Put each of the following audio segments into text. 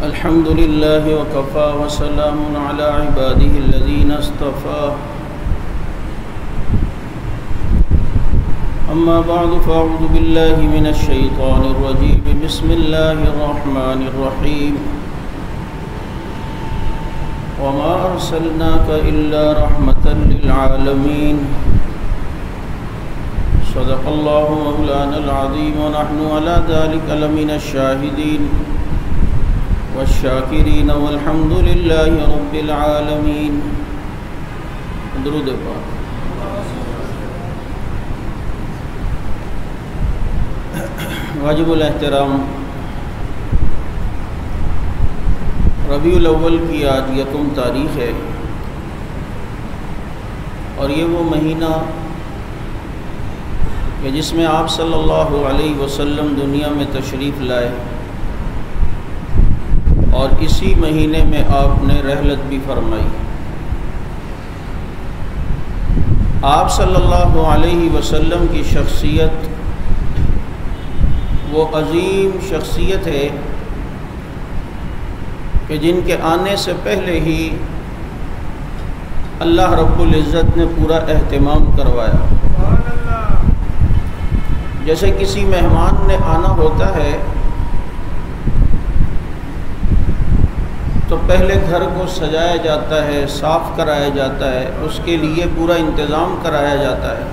الحمد لله وكفى وسلام على عباده الذين اصطفى أما بعد فأعوذ بالله من الشيطان الرجيم بسم الله الرحمن الرحيم وما أرسلناك إلا رحمة للعالمين صدق الله مولانا العظيم ونحن على ذلك لمن الشاهدين والشاکرین والحمد للہ رب العالمین۔ درود پاک۔ واجب الاحترام ربیع الاول کی آج 1 تاریخ ہے، اور یہ وہ مہینہ کہ جس میں آپ صلی اللہ علیہ وسلم دنیا میں تشریف لائے، اور اسی مہینے میں آپ نے رحلت بھی فرمائی۔ آپ صلی اللہ علیہ وسلم کی شخصیت وہ عظیم شخصیت ہے کہ جن کے آنے سے پہلے ہی اللہ رب العزت نے پورا اہتمام کروایا۔ جیسے کسی مہمان نے آنا ہوتا ہے تو پہلے گھر کو سجایا جاتا ہے، صاف کرایا جاتا ہے، اس کے لیے پورا انتظام کرایا جاتا ہے۔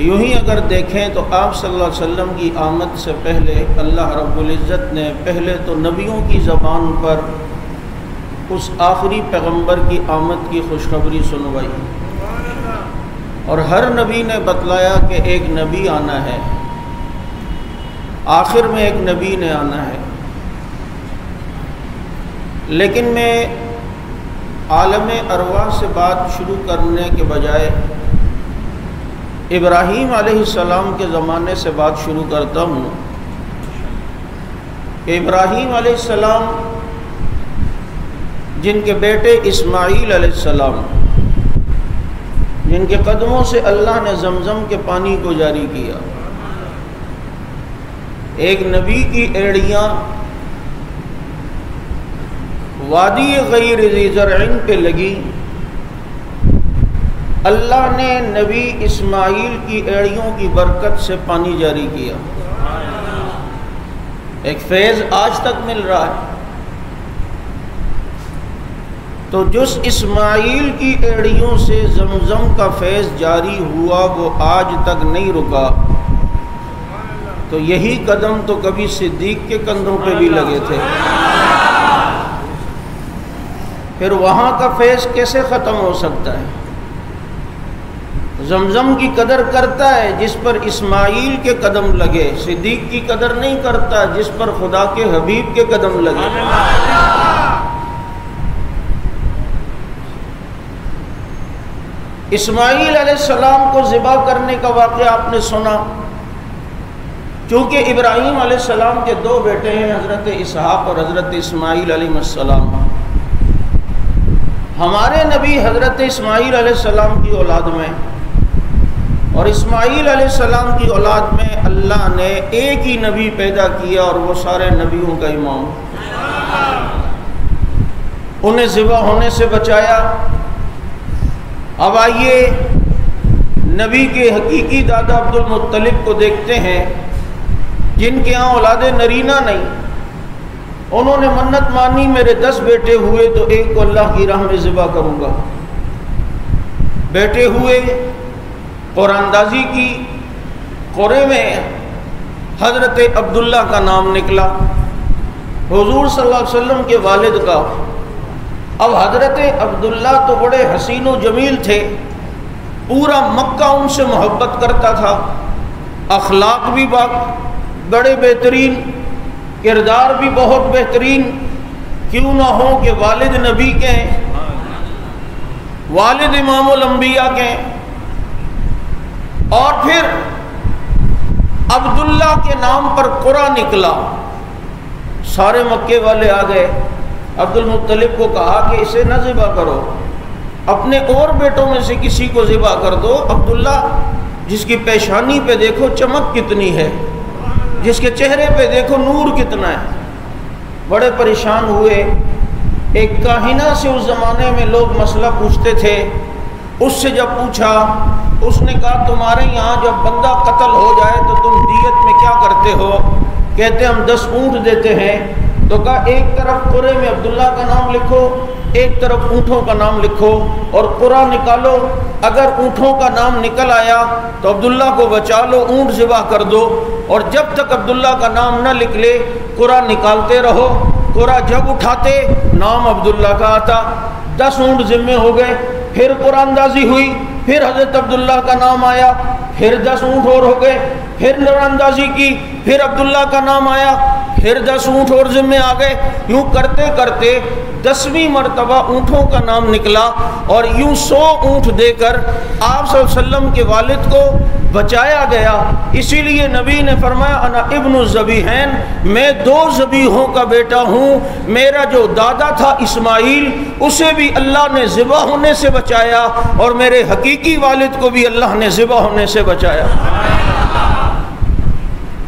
یوں ہی اگر دیکھیں تو آپ صلی اللہ علیہ وسلم کی آمد سے پہلے اللہ رب العزت نے پہلے تو نبیوں کی زبان پر اس آخری پیغمبر کی آمد کی خوشخبری سنوائی، اور ہر نبی نے بتلایا کہ ایک نبی آنا ہے، آخر میں ایک نبی نے آنا ہے۔ لیکن میں عالم ارواح سے بات شروع کرنے کے بجائے ابراہیم علیہ السلام کے زمانے سے بات شروع کرتا ہوں کہ ابراہیم علیہ السلام جن کے بیٹے اسماعیل علیہ السلام، جن کے قدموں سے اللہ نے زمزم کے پانی کو جاری کیا، ایک نبی کی ایڑیاں وادی غیر ذی زرع پہ لگی، اللہ نے نبی اسماعیل کی ایڑیوں کی برکت سے پانی جاری کیا۔ ایک فیض آج تک مل رہا ہے۔ تو جس اسماعیل کی ایڑیوں سے زمزم کا فیض جاری ہوا وہ آج تک نہیں رکا، تو یہی قدم تو کبھی صدیق کے کندھوں پہ بھی لگے تھے، پھر وہاں کا فیض کیسے ختم ہو سکتا ہے؟ زمزم کی قدر کرتا ہے جس پر اسماعیل کے قدم لگے، صدیق کی قدر نہیں کرتا جس پر خدا کے حبیب کے قدم لگے۔ اسماعیل علیہ السلام کو ذبح کرنے کا واقعہ آپ نے سنا، چونکہ ابراہیم علیہ السلام کے 2 بیٹے ہیں، حضرت اسحاق اور حضرت اسماعیل علیہ السلام۔ ہمارے نبی حضرت اسماعیل علیہ السلام کی اولاد میں، اور اسماعیل علیہ السلام کی اولاد میں اللہ نے ایک ہی نبی پیدا کیا، اور وہ سارے نبیوں کا امام، انہیں ذبح ہونے سے بچایا۔ اب آئیے نبی کے حقیقی دادا عبد المطلب کو دیکھتے ہیں، جن کے ہاں اولاد نرینہ نہیں، انہوں نے منت مانی میرے 10 بیٹے ہوئے تو ایک کو اللہ کی راہ میں ذبح کروں گا۔ بیٹے ہوئے، قرآن اندازی کی، قرے میں حضرت عبداللہ کا نام نکلا، حضور صلی اللہ علیہ وسلم کے والد کا۔ اب حضرت عبداللہ تو بڑے حسین و جمیل تھے، پورا مکہ ان سے محبت کرتا تھا، اخلاق بھی بڑے بہترین، کردار بھی بہت بہترین، کیوں نہ ہو کہ والد نبی کے ہیں، والد امام الانبیاء کے ہیں۔ اور پھر عبداللہ کے نام پر قرہ نکلا، سارے مکے والے آ گئے، عبد المطلب کو کہا کہ اسے نہ ذبح کرو، اپنے اور بیٹوں میں سے کسی کو ذبح کر دو۔ عبداللہ جس کی پیشانی پہ دیکھو چمک کتنی ہے، جس کے چہرے پہ دیکھو نور کتنا ہے، بڑے پریشان ہوئے۔ ایک کاہنہ سے اس زمانے میں لوگ مسئلہ پوچھتے تھے، اس سے جب پوچھا، اس نے کہا تمہارے یہاں جب بندہ قتل ہو جائے تو تم دیت میں کیا کرتے ہو؟ کہتے ہم 10 اونٹ دیتے ہیں۔ تو کہا ایک طرف قرے میں عبداللہ کا نام لکھو، ایک طرف اونٹوں کا نام لکھو، اور قرہ نکالو، اگر اونٹوں کا نام نکل آیا تو عبداللہ کو بچا لو، اونٹ ذبح کر دو، اور جب تک عبداللہ کا نام نہ نکلے قرہ نکالتے رہو۔ قرہ جب اٹھاتے نام عبداللہ کا آتا، 10 اونٹ ذمے ہو گئے۔ پھر قرآن اندازی ہوئی، پھر حضرت عبداللہ کا نام آیا، پھر 10 اونٹ اور ہو گئے، پھر قرآن اندازی کی، پھر عبداللہ کا نام آیا، پھر 10 اونٹ اور ذمے آ گئے۔ یوں کرتے کرتے 10ویں مرتبہ اونٹوں کا نام نکلا، اور یوں 100 اونٹ دے کر آپ صلی اللہ علیہ وسلم کے والد کو بچایا گیا۔ اسی لیے نبی نے فرمایا انا ابن الذبیحین، میں 2 ذبیحوں کا بیٹا ہوں۔ میرا جو دادا تھا اسماعیل، اسے بھی اللہ نے ذبح ہونے سے بچایا، اور میرے حقیقی والد کو بھی اللہ نے ذبح ہونے سے بچایا۔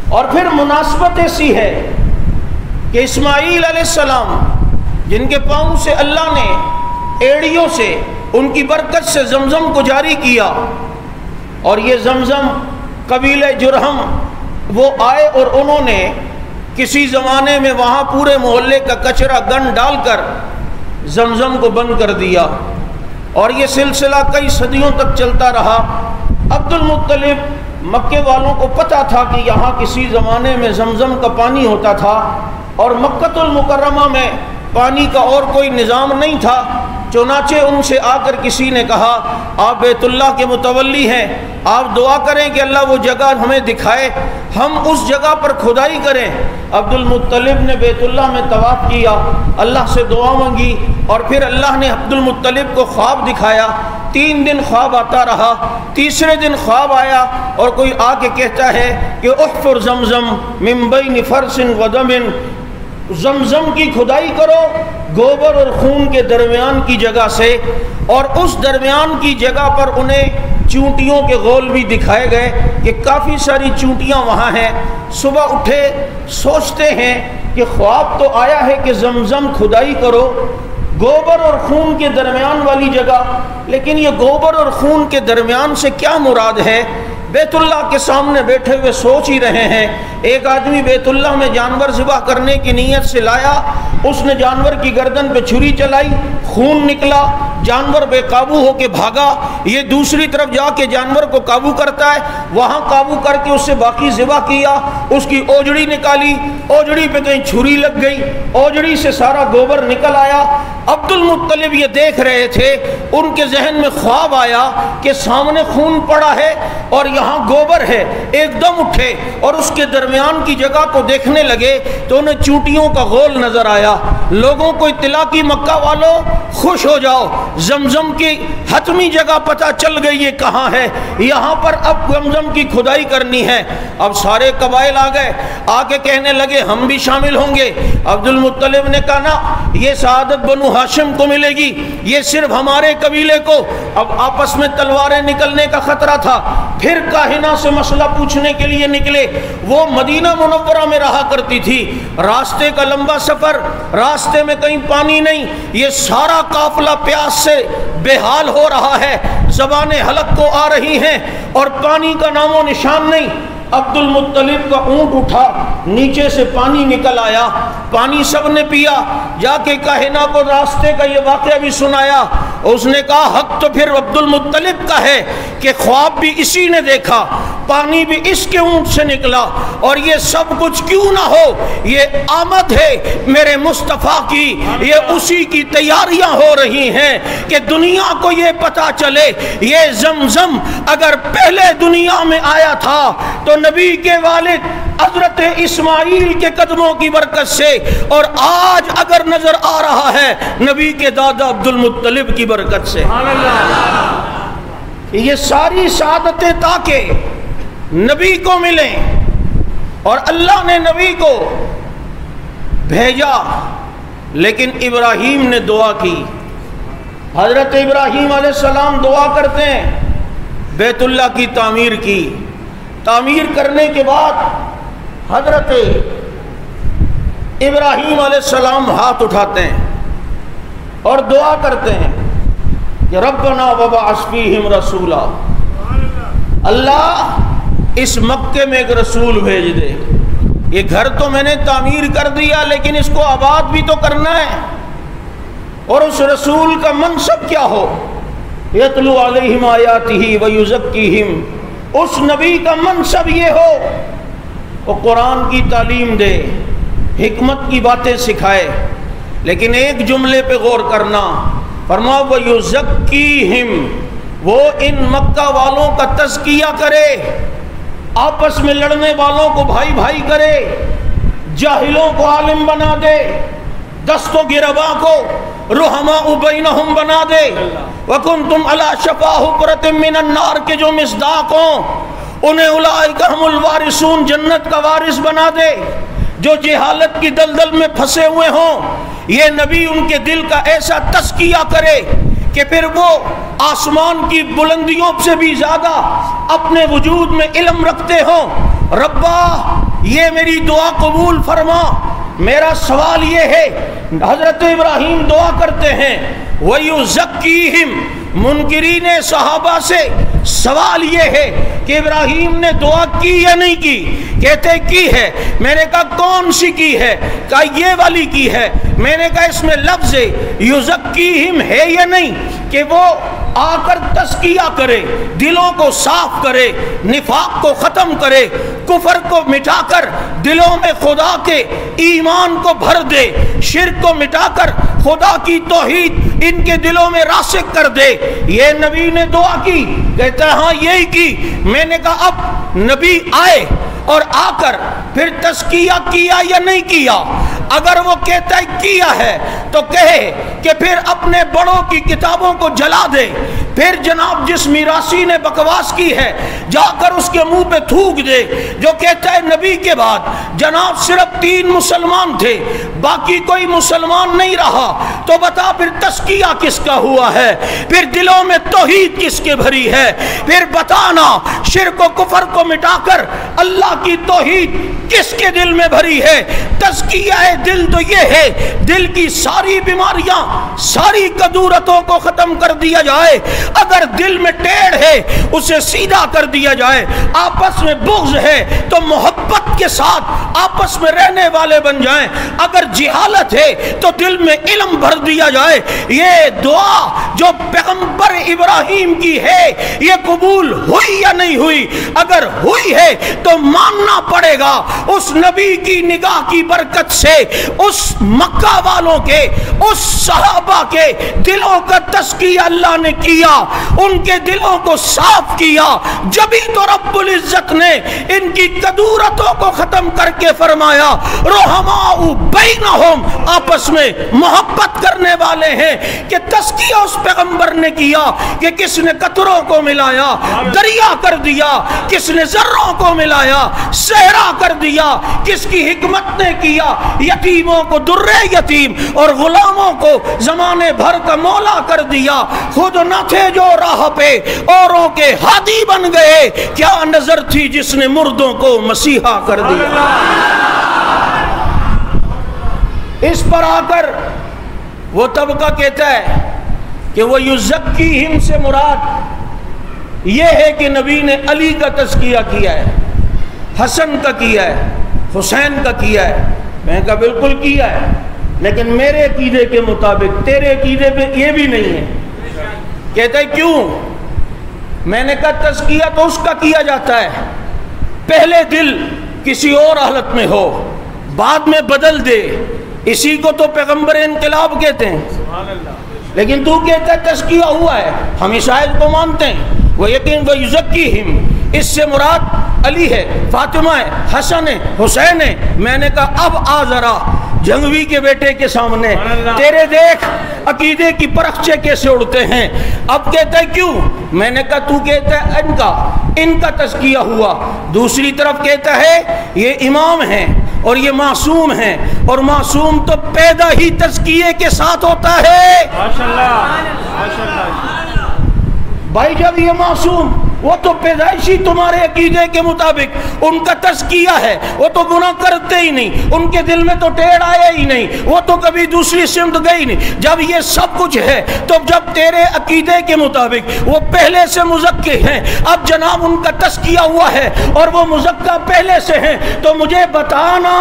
اور پھر مناسبت ایسی ہے کہ اسماعیل علیہ السلام جن کے پاؤں سے اللہ نے ایڑیوں سے ان کی برکت سے زمزم کو جاری کیا، اور یہ زمزم قبیلہ جرہم وہ آئے اور انہوں نے کسی زمانے میں وہاں پورے محلے کا کچرا گن ڈال کر زمزم کو بند کر دیا، اور یہ سلسلہ کئی صدیوں تک چلتا رہا۔ عبد المطلب مکے والوں کو پتہ تھا کہ یہاں کسی زمانے میں زمزم کا پانی ہوتا تھا، اور مکۃ المکرمہ میں پانی کا اور کوئی نظام نہیں تھا۔ چنانچہ ان سے آ کر کسی نے کہا آپ بیت اللہ کے متولی ہیں، آپ دعا کریں کہ اللہ وہ جگہ ہمیں دکھائے، ہم اس جگہ پر کھدائی کریں۔ عبد المطلب نے بیت اللہ میں طواف کیا، اللہ سے دعا مانگی، اور پھر اللہ نے عبد المطلب کو خواب دکھایا۔ 3 دن خواب آتا رہا، تیسرے دن خواب آیا اور کوئی آ کے کہتا ہے کہ احفر زمزم من بین فرس و دم، زمزم کی کھدائی کرو گوبر اور خون کے درمیان کی جگہ سے، اور اس درمیان کی جگہ پر انہیں چونٹیوں کے غول بھی دکھائے گئے کہ کافی ساری چونٹیاں وہاں ہیں۔ صبح اٹھے، سوچتے ہیں کہ خواب تو آیا ہے کہ زمزم کھدائی کرو گوبر اور خون کے درمیان والی جگہ، لیکن یہ گوبر اور خون کے درمیان سے کیا مراد ہے؟ بیت اللہ کے سامنے بیٹھے ہوئے سوچ ہی رہے ہیں۔ ایک آدمی بیت اللہ میں جانور ذبح کرنے کی نیت سے لایا، اس نے جانور کی گردن پہ چھری چلائی، خون نکلا، جانور بے قابو ہو کے بھاگا۔ یہ دوسری طرف جا کے جانور کو قابو کرتا ہے، وہاں قابو کر کے اس سے باقی ذبح کیا، اس کی اوجڑی نکالی، اوجڑی پہ کہیں چھری لگ گئی، اوجڑی سے سارا گوبر نکل آیا۔ عبد المطلب یہ دیکھ رہے تھے، ان کے ذہن میں خواب آیا کہ سامنے خون پڑا ہے اور یہاں گوبر ہے۔ ایک دم اٹھے اور اس کے درمیان کی جگہ کو دیکھنے لگے تو انہیں چونٹیوں کا غول نظر آیا۔ لوگوں کو اطلاع کی مکہ والوں خوش ہو جاؤ، زمزم کی حتمی جگہ پتہ چل گئی یہ کہاں ہے، یہاں پر اب زمزم کی کھدائی کرنی ہے۔ اب سارے قبائل آ گئے، آ کے کہنے لگے ہم بھی شامل ہوں گے۔ عبد المطلب نے کہا نا، یہ سعادت بنو ہاشم کو ملے گی، یہ صرف ہمارے قبیلے کو۔ اب آپس میں تلواریں نکلنے کا خطرہ تھا۔ پھر کاہنہ سے مسئلہ پوچھنے کے لیے نکلے۔ وہ مدینہ منورہ میں رہا کرتی تھی، راستے کا لمبا سفر، راستے میں کہیں پانی نہیں، یہ سارا قافلہ پیاس سے بے حال ہو رہا ہے، زبانیں حلق کو آ رہی ہیں اور پانی کا نام و نشان نہیں۔ عبد المطلب کا اونٹ اٹھا، نیچے سے پانی نکل آیا، پانی سب نے پیا۔ جا کے کاہنہ کو راستے کا یہ واقعہ بھی سنایا۔ اس نے کہا حق تو پھر عبد المطلب کا ہے کہ خواب بھی اسی نے دیکھا، پانی بھی اس کے اونٹ سے نکلا، اور یہ سب کچھ کیوں نہ ہو، یہ آمد ہے میرے مصطفیٰ کی، یہ اسی کی تیاریاں ہو رہی ہیں کہ دنیا کو یہ پتا چلے یہ زمزم اگر پہلے دنیا میں آیا تھا تو نبی کے والد حضرت اسماعیل کے قدموں کی برکت سے، اور آج اگر نظر آ رہا ہے نبی کے دادا عبد المطلب کی برکت سے۔ یہ ساری سعادتیں تاکہ نبی کو ملیں، اور اللہ نے نبی کو بھیجا، لیکن ابراہیم نے دعا کی۔ حضرت ابراہیم علیہ السلام دعا کرتے ہیں، بیت اللہ کی تعمیر کی۔ تعمیر کرنے کے بعد حضرت ابراہیم علیہ السلام ہاتھ اٹھاتے ہیں اور دعا کرتے ہیں کہ ربنا وبعث فیہم رسولا، اللہ اس مکے میں ایک رسول بھیج دے. یہ گھر تو میں نے تعمیر کر دیا لیکن اس کو آباد بھی تو کرنا ہے، اور اس رسول کا منصب کیا ہو؟ یتلو علیہم آیاتہ ویزکیہم، اس نبی کا منصب یہ ہو وہ قرآن کی تعلیم دے، حکمت کی باتیں سکھائے. لیکن ایک جملے پہ غور کرنا، فرمایا وَيُزَكِّيهِمْ، وہ ان مکہ والوں کا تزکیہ کرے، آپس میں لڑنے والوں کو بھائی بھائی کرے، جاہلوں کو عالم بنا دے، دست و گربا کو رحماء بینہم بنا دے. وَكُنْتُمْ عَلَى شَفَا حُفْرَةٍ مِّنَ النَّارِ کے جو مصداق ہوں انہیں اولئک ہم الوارثون، جنت کا وارث بنا دے. جو جہالت کی دلدل میں پھنسے ہوئے ہوں یہ نبی ان کے دل کا ایسا تزکیہ کرے کہ پھر وہ آسمان کی بلندیوں سے بھی زیادہ اپنے وجود میں علم رکھتے ہوں. ربا یہ میری دعا قبول فرما. میرا سوال یہ ہے، حضرت ابراہیم دعا کرتے ہیں وَيُزَكِّيهِمْ، منکرین صحابہ سے سوال یہ ہے کہ ابراہیم نے دعا کی یا نہیں کی؟ کہتے کی ہے. میں نے کہا کون سی کی ہے؟ کہا یہ والی کی ہے. میں نے کہا اس میں لفظ یزکیہم ہے یا نہیں کہ وہ آ کر تزکیہ کرے، دلوں کو صاف کرے، نفاق کو ختم کرے، کفر کو مٹا کر دلوں میں خدا کے ایمان کو بھر دے، شرک کو مٹا کر خدا کی توحید ان کے دلوں میں راسخ کر دے. یہ نبی نے دعا کی؟ کہتا ہے ہاں یہی کی. میں نے کہا اب نبی آئے اور آ کر پھر تزکیہ کیا یا نہیں کیا؟ اگر وہ کہتا ہے کیا ہے تو کہے کہ پھر اپنے بڑوں کی کتابوں کو جلا دے، پھر جناب جس میراثی نے بکواس کی ہے جا کر اس کے منہ پہ تھوک دے. جو کہتا ہے نبی کے بعد جناب صرف 3 مسلمان تھے باقی کوئی مسلمان نہیں رہا، تو بتا پھر تزکیہ کس کا ہوا ہے؟ پھر دلوں میں توحید کس کے بھری ہے؟ پھر بتانا شرک و کفر کو مٹا کر اللہ کی توحید کس کے دل میں بھری ہے؟ تزکیہ دل تو یہ ہے دل کی ساری بیماریاں، ساری کدورتوں کو ختم کر دیا جائے. اگر دل میں ٹیڑھ ہے اسے سیدھا کر دیا جائے، آپس میں بغض ہے تو محبت کے ساتھ آپس میں رہنے والے بن جائیں، اگر جہالت ہے تو دل میں علم بھر دیا جائے. یہ دعا جو پیغمبر ابراہیم کی ہے یہ قبول ہوئی یا نہیں ہوئی؟ اگر ہوئی ہے تو ماننا پڑے گا اس نبی کی نگاہ کی برکت سے اس مکہ والوں کے، اس صحابہ کے دلوں کا تزکیہ اللہ نے کیا، ان کے دلوں کو صاف کیا. جبھی تو رب العزت نے ان کی کدورتوں کو ختم کر کے فرمایا رحماء بینہم، آپس میں محبت کرنے والے ہیں. کہ تزکیہ اس پیغمبر نے کیا کہ کس نے قطروں کو ملایا دریا کر دیا، کس نے ذروں کو ملایا صحرا کر دیا، کس کی حکمت نے کیا یتیموں کو در یتیم اور غلاموں کو زمانے بھر کا مولا کر دیا. خود نہ تھے جو راہ پہ اوروں کے ہادی بن گئے، کیا نظر تھی جس نے مردوں کو مسیحا کر دیا. اس پر آ کر وہ طبقہ کہتا ہے کہ وہ یزکیہم سے مراد یہ ہے کہ نبی نے علی کا تزکیہ کیا ہے، حسن کا کیا ہے، حسین کا کیا ہے. میں نے کہا بالکل کیا ہے، لیکن میرے عقیدے کے مطابق تیرے عقیدے پہ یہ بھی نہیں ہے. کہتا ہے کیوں؟ میں نے کہا تزکیہ تو اس کا کیا جاتا ہے پہلے دل کسی اور حالت میں ہو بعد میں بدل دے، اسی کو تو پیغمبر انقلاب کہتے ہیں. لیکن تو کہتا ہے تزکیہ ہوا ہے، ہم شاید کو مانتے ہیں. وہ یقین وہ یزکیہم، اس سے مراد علی ہے، فاطمہ ہے، حسن ہے، حسین ہے. میں نے کہا اب آ ذرا جنگوی کے بیٹے کے سامنے، تیرے دیکھ عقیدے کی پرخچے کیسے اڑتے ہیں. اب کہتا ہے کیوں؟ میں نے کہا تو کہتا ہے ان کا تزکیہ ہوا، دوسری طرف کہتا ہے یہ امام ہیں اور یہ معصوم ہیں، اور معصوم تو پیدا ہی تزکیے کے ساتھ ہوتا ہے. بھائی جب یہ معصوم وہ تو پیدائشی تمہارے عقیدے کے مطابق ان کا تزکیہ ہے، وہ تو گناہ کرتے ہی نہیں، ان کے دل میں تو ٹیڑھ آیا ہی نہیں، وہ تو کبھی دوسری سمت گئی نہیں۔ جب یہ سب کچھ ہے تو جب تیرے عقیدے کے مطابق وہ پہلے سے مزکی ہیں، اب جناب ان کا تزکیہ ہوا ہے اور وہ مزکہ پہلے سے ہیں، تو مجھے بتانا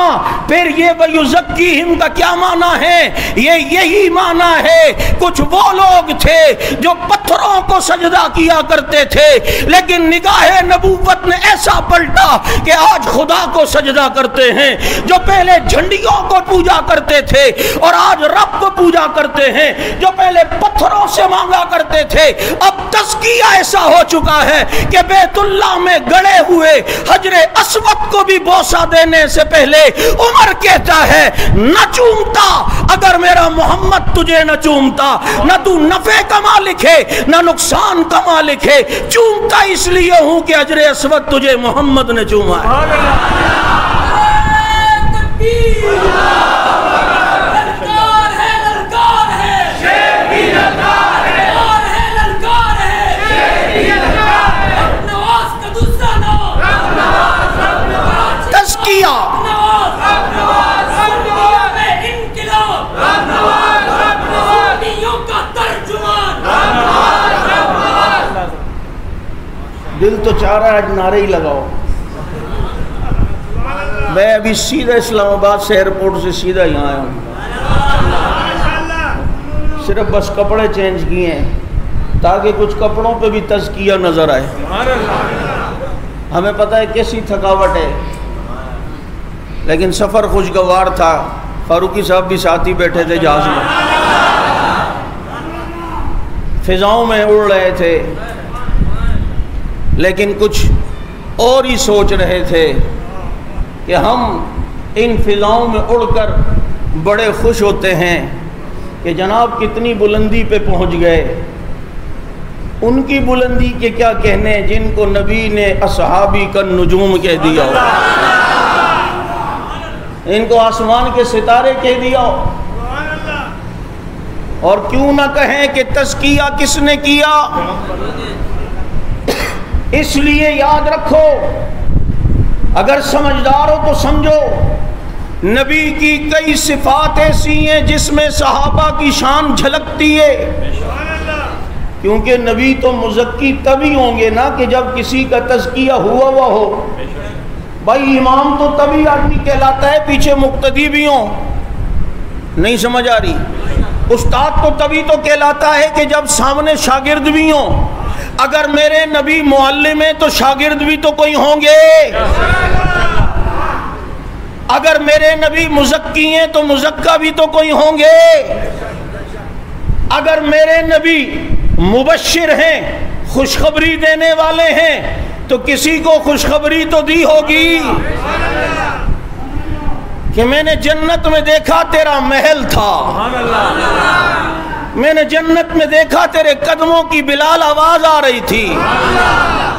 پھر یہ وَيُزَكِّيهِمْ کا کیا معنی ہے؟ یہ یہی معنی ہے کچھ وہ لوگ تھے جو پتھروں کو سجدہ کیا کرتے تھے، لیکن نگاہ نبوت نے ایسا پلٹا کہ آج خدا کو سجدہ کرتے ہیں، جو پہلے جھنڈیوں کو پوجا کرتے تھے اور آج رب کو پوجا کرتے ہیں، جو پہلے پتھروں سے مانگا کرتے تھے، اب تزکیہ ایسا ہو چکا ہے کہ بیت اللہ میں گڑے ہوئے حجر اسود کو بھی بوسہ دینے سے پہلے عمر کہتا ہے نہ چومتا اگر میرا محمد تجھے نہ چومتا، نہ تو نفع کا مالک ہے نہ نقصان کا مالک ہے، چومتا اس لیے ہوں کہ حجر اسود تجھے محمد نے چوما ہے۔ تزکیہ دل تو چاہ رہا ہے آج نعرے ہی لگاؤ۔ میں ابھی سیدھا اسلام آباد سے ایئرپورٹ سے سیدھا یہاں آیا ہوں، صرف بس کپڑے چینج کیے ہیں تاکہ کچھ کپڑوں پہ بھی تزکیہ نظر آئے۔ ہمیں پتہ ہے کیسی تھکاوٹ ہے، لیکن سفر خوشگوار تھا۔ فاروقی صاحب بھی ساتھ ہی بیٹھے تھے جہاز میں، فضاؤں میں اڑ رہے تھے، لیکن کچھ اور ہی سوچ رہے تھے کہ ہم ان فضاؤں میں اڑ کر بڑے خوش ہوتے ہیں کہ جناب کتنی بلندی پہ پہنچ گئے۔ ان کی بلندی کے کیا کہنے جن کو نبی نے اصحابی کا نجوم کہہ دیا ہو، ان کو آسمان کے ستارے کہہ دیا ہو۔ اور کیوں نہ کہیں کہ تزکیہ کس نے کیا؟ اس لیے یاد رکھو، اگر سمجھدار ہو تو سمجھو، نبی کی کئی صفات ایسی ہیں جس میں صحابہ کی شان جھلکتی ہے، کیونکہ نبی تو مزکی تبھی ہوں گے نا کہ جب کسی کا تزکیہ ہوا ہوا ہو۔ بھائی امام تو تبھی آدمی کہلاتا ہے پیچھے مقتدی بھی ہوں، نہیں سمجھ آ رہی؟ استاد تو تبھی تو کہلاتا ہے کہ جب سامنے شاگرد بھی ہوں۔ اگر میرے نبی معلم ہیں تو شاگرد بھی تو کوئی ہوں گے، اگر میرے نبی مزکی ہیں تو مزکہ بھی تو کوئی ہوں گے، اگر میرے نبی مبشر ہیں خوشخبری دینے والے ہیں تو کسی کو خوشخبری تو دی ہوگی کہ میں نے جنت میں دیکھا تیرا محل تھا، میں نے جنت میں دیکھا تیرے قدموں کی بلال آواز آ رہی تھی،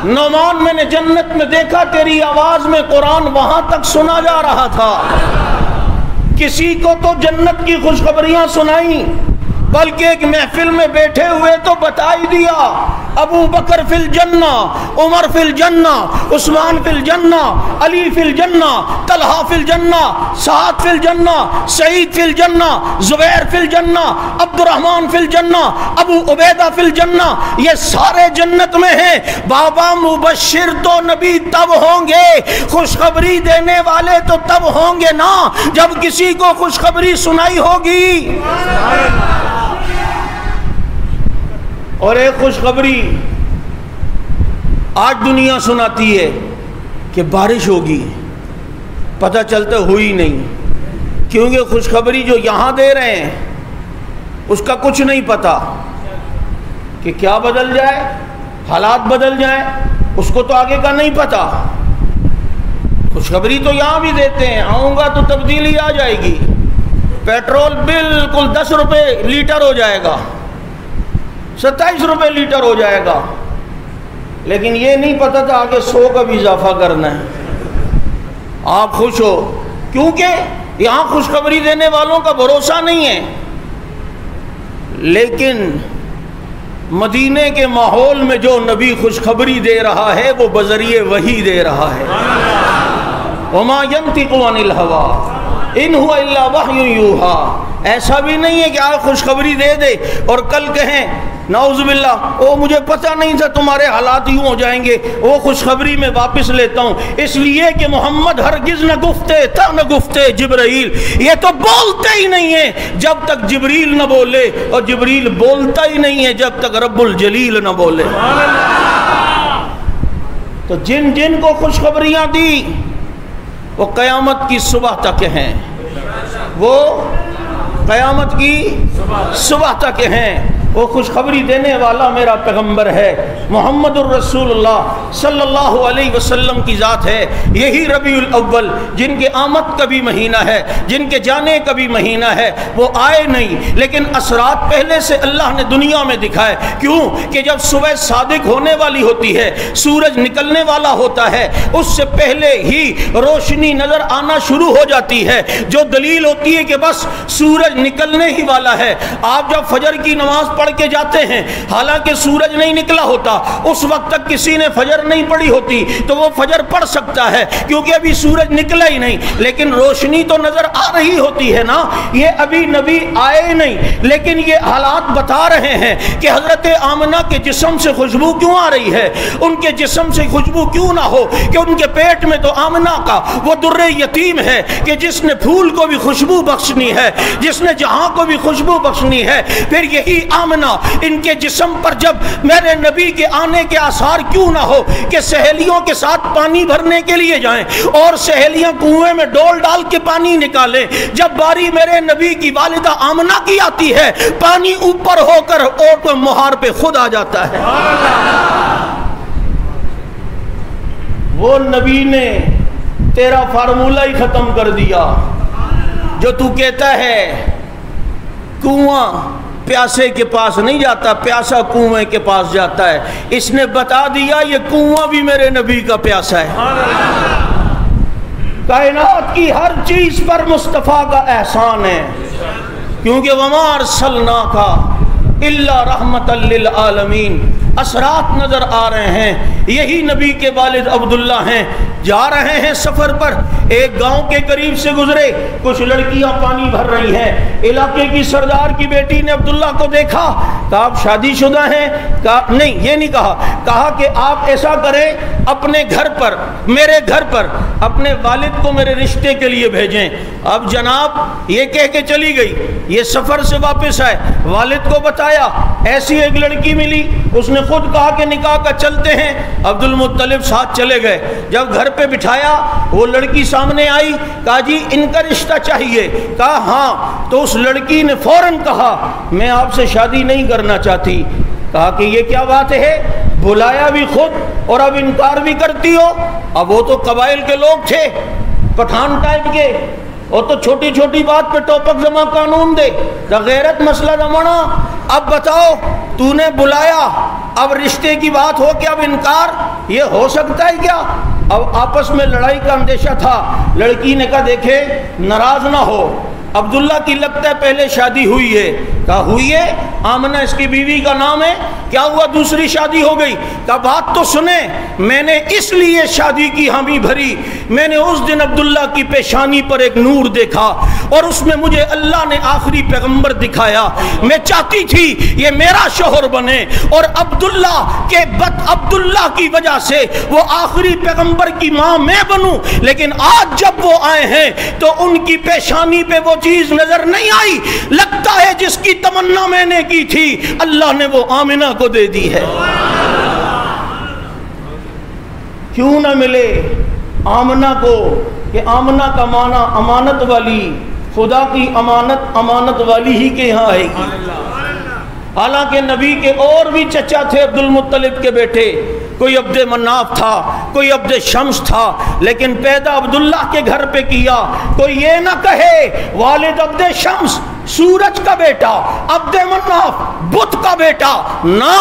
نعمان میں نے جنت میں دیکھا تیری آواز میں قرآن وہاں تک سنا جا رہا تھا۔ کسی کو تو جنت کی خوشخبریاں سنائیں، بلکہ ایک محفل میں بیٹھے ہوئے تو بتا ہی دیا ابو بکر فی الجنہ، عمر فی الجنہ، عثمان فی الجنہ، علی فی الجنہ، طلحہ فی الجنہ، سعد فی الجنہ، سعید فی الجنہ، زبیر فی الجنہ، عبد الرحمن فی الجنہ، ابو عبیدہ فی الجنہ، یہ سارے جنت میں ہیں۔ بابا مبشر تو نبی تب ہوں گے، خوشخبری دینے والے تو تب ہوں گے نا جب کسی کو خوشخبری سنائی ہوگی۔ اور ایک خوشخبری آج دنیا سناتی ہے کہ بارش ہوگی، پتہ چلتا ہوئی نہیں، کیونکہ خوشخبری جو یہاں دے رہے ہیں اس کا کچھ نہیں پتا کہ کیا بدل جائے، حالات بدل جائیں، اس کو تو آگے کا نہیں پتا۔ خوشخبری تو یہاں بھی دیتے ہیں، آؤں گا تو تبدیلی آ جائے گی، پیٹرول بالکل 10 روپے لیٹر ہو جائے گا، 27 روپے لیٹر ہو جائے گا، لیکن یہ نہیں پتا تھا آگے 100 کا بھی اضافہ کرنا ہے۔ آپ خوش ہو کیونکہ یہاں خوشخبری دینے والوں کا بھروسہ نہیں ہے، لیکن مدینے کے ماحول میں جو نبی خوشخبری دے رہا ہے وہ بذریعے وحی دے رہا ہے. وما ينطق عن الهوى ان هو الا وحی یوحی. ایسا بھی نہیں ہے کہ آپ خوشخبری دے دے اور کل کہیں نعوذ باللہ او مجھے پتہ نہیں تھا تمہارے حالات یوں ہو جائیں گے، وہ خوشخبری میں واپس لیتا ہوں اس لیے کہ محمد ہرگز نہ گفتے تھا نہ گفتے جبرائیل. یہ تو بولتے ہی نہیں ہے جب تک جبریل نہ بولے، اور جبریل بولتا ہی نہیں ہے جب تک رب الجلیل نہ بولے. تو جن جن کو خوشخبریاں دی وہ قیامت کی صبح تک ہیں، وہ قیامت کی صبح تک ہیں. وہ خوشخبری دینے والا میرا پیغمبر ہے، محمد الرسول اللہ صلی اللہ علیہ وسلم کی ذات ہے. یہی ربیع الاول جن کے آمد کا بھی مہینہ ہے، جن کے جانے کا بھی مہینہ ہے، وہ آئے نہیں لیکن اثرات پہلے سے اللہ نے دنیا میں دکھائے. کیوں کہ جب صبح صادق ہونے والی ہوتی ہے، سورج نکلنے والا ہوتا ہے، اس سے پہلے ہی روشنی نظر آنا شروع ہو جاتی ہے، جو دلیل ہوتی ہے کہ بس سورج نکلنے ہی والا ہے. آپ جب فجر کی نماز پڑھ کے جاتے ہیں حالانکہ سورج نہیں نکلا ہوتا، اس وقت تک کسی نے فجر نہیں پڑھی ہوتی تو وہ فجر پڑھ سکتا ہے کیونکہ ابھی سورج نکلا ہی نہیں، لیکن روشنی تو نظر آ رہی ہوتی ہے نا. یہ ابھی نبی آئے نہیں لیکن یہ حالات بتا رہے ہیں کہ حضرت آمنہ کے جسم سے خوشبو کیوں آ رہی ہے، ان کے جسم سے خوشبو کیوں نہ ہو، کہ ان کے پیٹ میں تو آمنہ کا وہ در یتیم ہے کہ جس نے پھول کو بھی خوشبو بخشنی ہے، جس نے جہاں کو بھی خوشبو بخشنی ہے. پھر یہی آمنہ ان کے جسم پر جب میرے نبی کے آنے کے آثار کیوں نہ ہو کہ سہیلیوں کے ساتھ پانی بھرنے کے لیے جائیں اور سہیلیاں کنویں میں ڈول ڈال کے پانی نکالیں، جب باری میرے نبی کی والدہ آمنہ کی آتی ہے پانی اوپر ہو کر اوٹ مہار پہ خود آ جاتا ہے. وہ نبی نے تیرا فارمولہ ہی ختم کر دیا جو تو کہتا ہے کنواں پیاسے کے پاس نہیں جاتا، پیاسا کنویں کے پاس جاتا ہے. اس نے بتا دیا یہ کنواں بھی میرے نبی کا پیاسا ہے. کائنات کی ہر چیز پر مصطفیٰ کا احسان ہے کیونکہ وما ارسلناک الا رحمۃ للعالمین. اثرات نظر آ رہے ہیں. یہی نبی کے والد عبداللہ ہیں، جا رہے ہیں سفر پر، ایک گاؤں کے قریب سے گزرے، کچھ لڑکیاں پانی بھر رہی ہیں. علاقے کی سردار کی بیٹی نے عبداللہ کو دیکھا، کہا آپ شادی شدہ ہیں؟ کہا نہیں، یہ نہیں کہا. کہا کہ آپ ایسا کریں اپنے گھر پر، میرے گھر پر اپنے والد کو میرے رشتے کے لیے بھیجیں. اب جناب یہ کہہ کے چلی گئی، یہ سفر سے واپس آئے، والد کو بتایا ایسی ایک لڑکی ملی، اس نے خود کہا کہ نکاح کا چلتے ہیں. عبد المطلب ساتھ چلے گئے. جب گھر پہ بٹھایا وہ لڑکی سامنے آئی، کہا جی ان کا رشتہ چاہیے. کہا ہاں. تو اس لڑکی نے فوراً کہا میں آپ سے شادی نہیں کرنا چاہتی. کہا کہ یہ کیا بات ہے، بلایا بھی خود اور اب انکار بھی کرتی ہو. اب وہ تو قبائل کے لوگ تھے، پٹھان ٹائپ کے، وہ تو چھوٹی چھوٹی بات پہ ٹوپک جمع قانون دے، دا غیرت مسئلہ زمانہ. اب بتاؤ تو نے بلایا، اب رشتے کی بات ہو کہ اب انکار، یہ ہو سکتا ہے کیا؟ اب آپس میں لڑائی کا اندیشہ تھا. لڑکی نے کہا دیکھے ناراض نہ ہو، عبداللہ کی لگتا ہے پہلے شادی ہوئی ہے. کہا ہوئی ہے، آمنہ اس کی بیوی کا نام ہے. کیا ہوا دوسری شادی ہو گئی؟ کہا بات تو سنیں، میں نے اس لیے شادی کی حامی بھری، میں نے اس دن عبداللہ کی پیشانی پر ایک نور دیکھا اور اس میں مجھے اللہ نے آخری پیغمبر دکھایا. میں چاہتی تھی یہ میرا شوہر بنے اور عبداللہ کی وجہ سے وہ آخری پیغمبر کی ماں میں بنوں، لیکن آج جب وہ آئے ہیں تو ان کی پیشانی پہ وہ چیز نظر نہیں آئی. لگتا ہے جس کی تمنا میں نے کی تھی اللہ نے وہ آمنہ کو دے دی ہے. کیوں نہ ملے آمنہ کو، کہ آمنہ کا معنی امانت والی، خدا کی امانت امانت والی ہی کے یہاں آئے گی. حالانکہ نبی کے اور بھی چچا تھے عبد المطلب کے بیٹے، کوئی عبد مناف تھا، کوئی عبد شمس تھا، لیکن پیدا عبداللہ کے گھر پہ کیا. کوئی یہ نہ کہے والد عبد شمس سورج کا بیٹا، عبد مناف بت کا بیٹا، نہ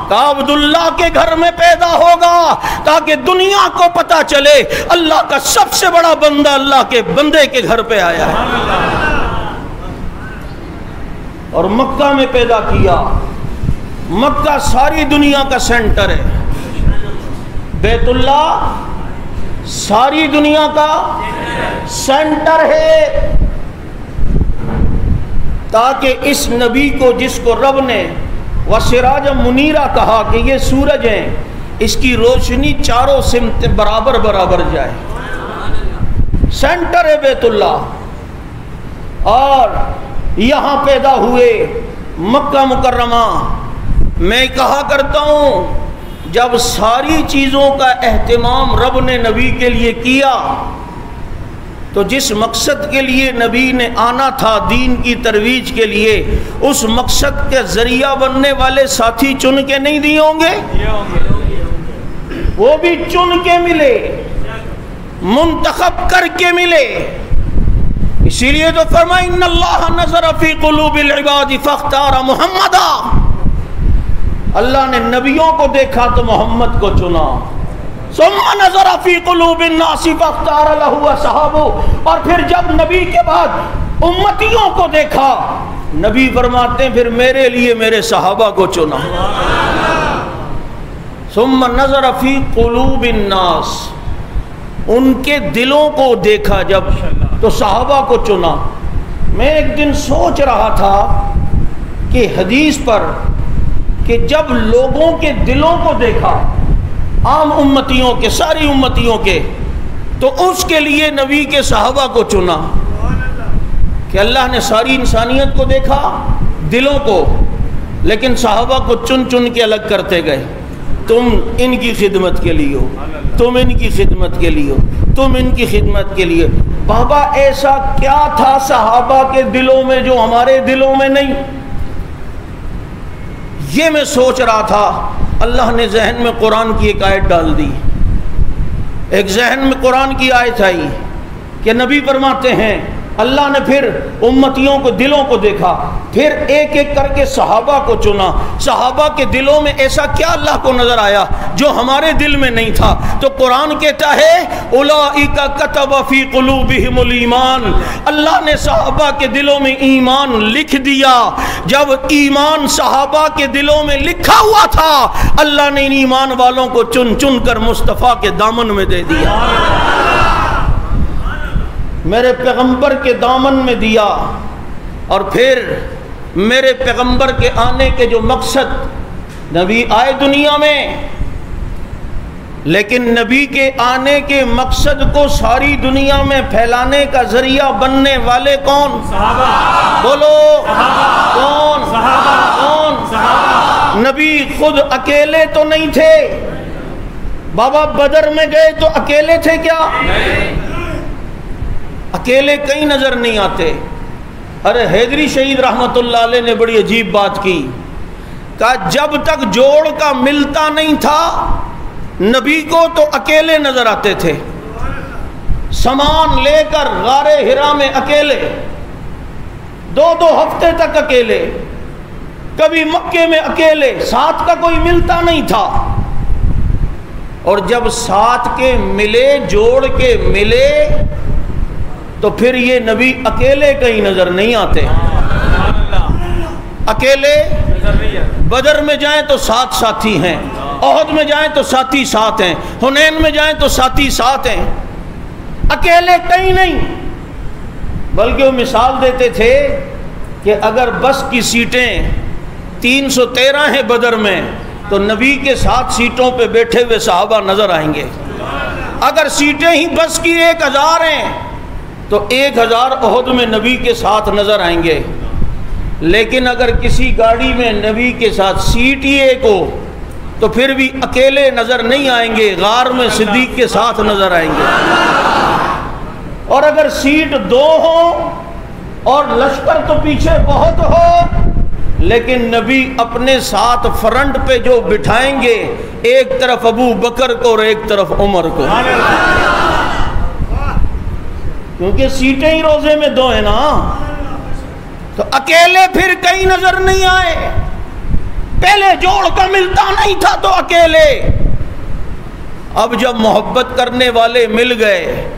کہا عبداللہ کے گھر میں پیدا ہوگا تاکہ دنیا کو پتا چلے اللہ کا سب سے بڑا بندہ اللہ کے بندے کے گھر پہ آیا ہے. اور مکہ میں پیدا کیا. مکہ ساری دنیا کا سینٹر ہے، بیت اللہ ساری دنیا کا سینٹر ہے، تاکہ اس نبی کو جس کو رب نے وسراج منیرہ کہا کہ یہ سورج ہیں، اس کی روشنی چاروں سمت برابر برابر جائے۔ سینٹر ہے بیت اللہ، اور یہاں پیدا ہوئے مکہ مکرمہ۔ میں کہا کرتا ہوں جب ساری چیزوں کا اہتمام رب نے نبی کے لیے کیا تو جس مقصد کے لیے نبی نے آنا تھا دین کی ترویج کے لیے، اس مقصد کے ذریعہ بننے والے ساتھی چن کے نہیں دیے ہوں گے؟ وہ بھی چن کے ملے، منتخب کر کے ملے۔ اسی لیے تو فرمایا ان اللہ نظر فی قلوب العباد فاختار محمدا، اللہ نے نبیوں کو دیکھا تو محمد کو چنا۔ ثم نظر فی قلوب الناس فاختار له اصحابہ، اور پھر جب نبی کے بعد امتیوں کو دیکھا، نبی فرماتے ہیں پھر میرے لیے میرے صحابہ کو چنا۔ ثم نظر فی قلوب الناس، ان کے دلوں کو دیکھا جب تو صحابہ کو چنا۔ میں ایک دن سوچ رہا تھا کہ حدیث پر کہ جب لوگوں کے دلوں کو دیکھا، عام امتیوں کے، ساری امتیوں کے، تو اس کے لیے نبی کے صحابہ کو چنا کہ اللہ نے ساری انسانیت کو دیکھا، دلوں کو، لیکن صحابہ کو چن چن کے الگ کرتے گئے۔ تم ان کی خدمت کے لیے ہو، تم ان کی خدمت کے لیے ہو، تم ان کی خدمت کے لیے۔ بابا ایسا کیا تھا صحابہ کے دلوں میں جو ہمارے دلوں میں نہیں؟ یہ میں سوچ رہا تھا، اللہ نے ذہن میں قرآن کی ایک آیت ڈال دی۔ ایک ذہن میں قرآن کی آیت آئی کہ نبی فرماتے ہیں اللہ نے پھر امتیوں کو دلوں کو دیکھا، پھر ایک ایک کر کے صحابہ کو چنا۔ صحابہ کے دلوں میں ایسا کیا اللہ کو نظر آیا جو ہمارے دل میں نہیں تھا؟ تو قرآن کہتا ہے اولئک کتب فی قلوبہم الایمان، اللہ نے صحابہ کے دلوں میں ایمان لکھ دیا۔ جب ایمان صحابہ کے دلوں میں لکھا ہوا تھا، اللہ نے ان ایمان والوں کو چن چن کر مصطفیٰ کے دامن میں دے دیا، میرے پیغمبر کے دامن میں دیا۔ اور پھر میرے پیغمبر کے آنے کے جو مقصد، نبی آئے دنیا میں، لیکن نبی کے آنے کے مقصد کو ساری دنیا میں پھیلانے کا ذریعہ بننے والے کون؟ صحابہ۔ بولو کون؟ صحابہ۔ کون؟ صحابہ۔ نبی خود اکیلے تو نہیں تھے، بابا بدر میں گئے تو اکیلے تھے کیا؟ نہیں، اکیلے کہیں نظر نہیں آتے۔ ارے حیدری شہید رحمت اللہ علیہ نے بڑی عجیب بات کی، کہا جب تک جوڑ کا ملتا نہیں تھا نبی کو تو اکیلے نظر آتے تھے، سامان لے کر غار ہرا میں اکیلے، دو ہفتے تک اکیلے، کبھی مکے میں اکیلے، ساتھ کا کوئی ملتا نہیں تھا۔ اور جب ساتھ کے ملے، جوڑ کے ملے، تو پھر یہ نبی اکیلے کہیں نظر نہیں آتے۔ اکیلے بدر میں جائیں تو ساتھ ساتھی ہیں، احد میں جائیں تو ساتھی ساتھ ہیں، حنین میں جائیں تو ساتھی ساتھ ہیں، اکیلے کہیں نہیں۔ بلکہ وہ مثال دیتے تھے کہ اگر بس کی سیٹیں 313 ہیں بدر میں، تو نبی کے ساتھ سیٹوں پہ بیٹھے ہوئے صحابہ نظر آئیں گے۔ اگر سیٹیں ہی بس کی 1000 ہیں تو 1000 احد میں نبی کے ساتھ نظر آئیں گے۔ لیکن اگر کسی گاڑی میں نبی کے ساتھ سیٹ ہی ایک ہو تو پھر بھی اکیلے نظر نہیں آئیں گے، غار میں صدیق کے ساتھ نظر آئیں گے۔ اور اگر سیٹ 2 ہو اور لشکر تو پیچھے بہت ہو، لیکن نبی اپنے ساتھ فرنٹ پہ جو بٹھائیں گے، ایک طرف ابو بکر کو اور ایک طرف عمر کو، کیونکہ سیٹیں ہی روزے میں 2 ہیں نا، تو اکیلے پھر کہیں نظر نہیں آئے۔ پہلے جوڑ کا ملتا نہیں تھا تو اکیلے، اب جب محبت کرنے والے مل گئے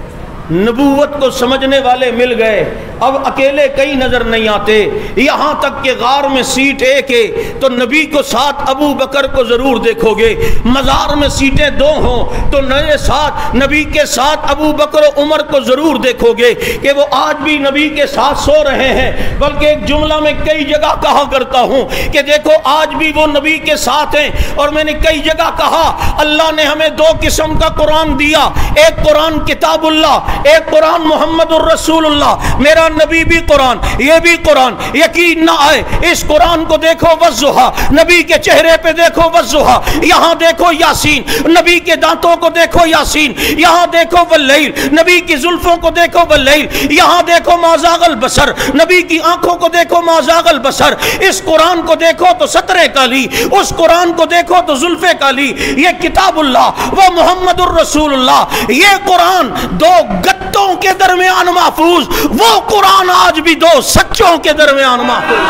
نبوت کو سمجھنے والے مل گئے، اب اکیلے کئی نظر نہیں آتے، یہاں تک کہ غار میں سیٹ ایک ہے تو نبی کو ساتھ ابو بکر کو ضرور دیکھو گے، مزار میں سیٹیں دو ہوں تو نئے ساتھ نبی کے ساتھ ابو بکر و عمر کو ضرور دیکھو گے کہ وہ آج بھی نبی کے ساتھ سو رہے ہیں۔ بلکہ ایک جملہ میں کئی جگہ کہا کرتا ہوں کہ دیکھو آج بھی وہ نبی کے ساتھ ہیں، اور میں نے کئی جگہ کہا اللہ نے ہمیں دو قسم کا قرآن دیا، ایک قرآن کتاب اللہ، ایک قرآن محمد الرسول اللہ، میرا نبی بھی قرآن، یہ بھی قرآن۔ یقین نہ آئے اس قرآن کو دیکھو والضحیٰ، نبی کے چہرے پہ دیکھو والضحیٰ، یہاں دیکھو یاسین، نبی کے دانتوں کو دیکھو یاسین، یہاں دیکھو واللیل، نبی کی زلفوں کو دیکھو واللیل، یہاں دیکھو ما زاغ البصر، نبی کی آنکھوں کو دیکھو ما زاغ البصر۔ اس قرآن کو دیکھو تو سطرے کالی، اس قرآن کو دیکھو تو زلفے کالی۔ یہ کتاب اللہ وہ محمد الرسول اللہ، یہ قرآن دو گتوں کے درمیان محفوظ، وہ قرآن آج بھی دو سچوں کے درمیان محفوظ۔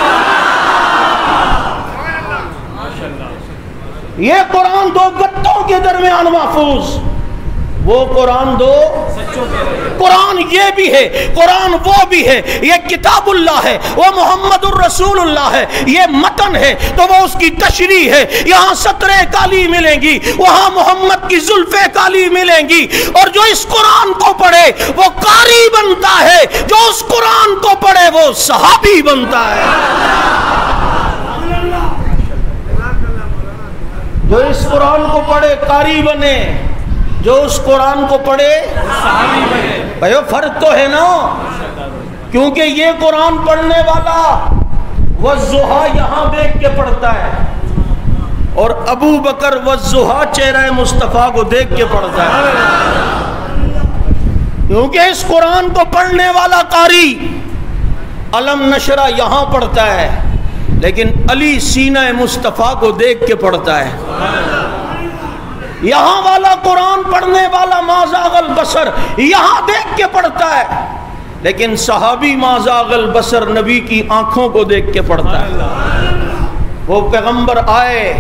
یہ قرآن دو گتوں کے درمیان محفوظ، وہ قرآن دو قرآن یہ بھی ہے، قرآن وہ بھی ہے، یہ کتاب اللہ ہے، وہ محمد الرسول اللہ ہے، یہ متن ہے تو وہ اس کی تشریح ہے۔ یہاں سطرے کالی ملیں گی، وہاں محمد کی زلفیں کالی ملیں گی، اور جو اس قرآن کو پڑھے وہ قاری بنتا ہے، جو اس قرآن کو پڑھے وہ صحابی بنتا ہے۔ جو اس قرآن کو پڑھے قاری بنے، جو اس قرآن کو پڑھے صحابی بنے۔ بھائیو فرق تو ہے نا، کیونکہ یہ قرآن پڑھنے والا والضحیٰ یہاں دیکھ کے پڑھتا ہے، اور ابو بکر والضحیٰ چہرہ مصطفیٰ کو دیکھ کے پڑھتا ہے۔ کیونکہ اس قرآن کو پڑھنے والا قاری علم نشرہ یہاں پڑھتا ہے، لیکن علی سینہ مصطفیٰ کو دیکھ کے پڑھتا ہے۔ یہاں والا قرآن پڑھنے والا ما زاغ البصر یہاں دیکھ کے پڑھتا ہے، لیکن صحابی ما زاغ البصر نبی کی آنکھوں کو دیکھ کے پڑھتا ہے۔ وہ پیغمبر آئے،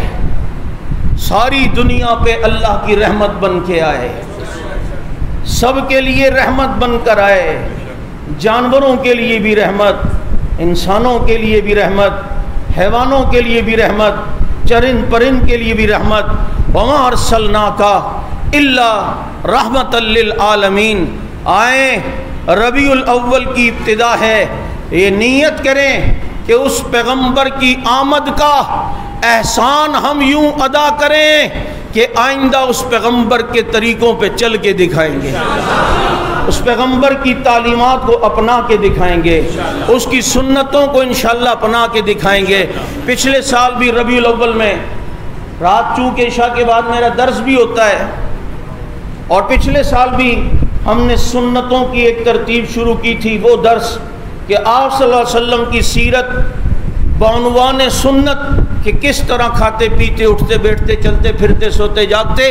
ساری دنیا پہ اللہ کی رحمت بن کے آئے، سب کے لیے رحمت بن کر آئے، جانوروں کے لیے بھی رحمت، انسانوں کے لیے بھی رحمت، حیوانوں کے لیے بھی رحمت، چرند پرند کے لیے بھی رحمت۔ وَمَا أَرْسَلْنَاكَ إِلَّا رَحْمَةً لِّلْعَالَمِينَ۔ آئیں، ربیع الاول کی ابتدا ہے، یہ نیت کریں کہ اس پیغمبر کی آمد کا احسان ہم یوں ادا کریں کہ آئندہ اس پیغمبر کے طریقوں پہ چل کے دکھائیں گے، اس پیغمبر کی تعلیمات کو اپنا کے دکھائیں گے، اس کی سنتوں کو انشاءاللہ اپنا کے دکھائیں گے۔ پچھلے سال بھی ربیع الاول میں رات چونکہ عشاء کے بعد میرا درس بھی ہوتا ہے، اور پچھلے سال بھی ہم نے سنتوں کی ایک ترتیب شروع کی تھی، وہ درس کہ آپ صلی اللہ علیہ وسلم کی سیرت بعنوان سنت کہ کس طرح کھاتے پیتے اٹھتے بیٹھتے چلتے پھرتے سوتے جاگتے،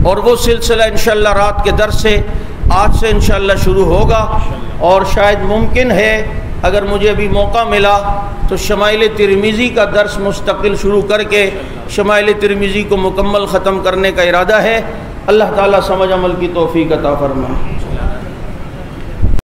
اور وہ سلسلہ انشاءاللہ رات کے درس سے آج سے انشاءاللہ شروع ہوگا۔ اور شاید ممکن ہے اگر مجھے ابھی موقع ملا تو شمائل ترمذی کا درس مستقل شروع کر کے شمائل ترمذی کو مکمل ختم کرنے کا ارادہ ہے۔ اللہ تعالیٰ سمجھ عمل کی توفیق عطا فرمائے۔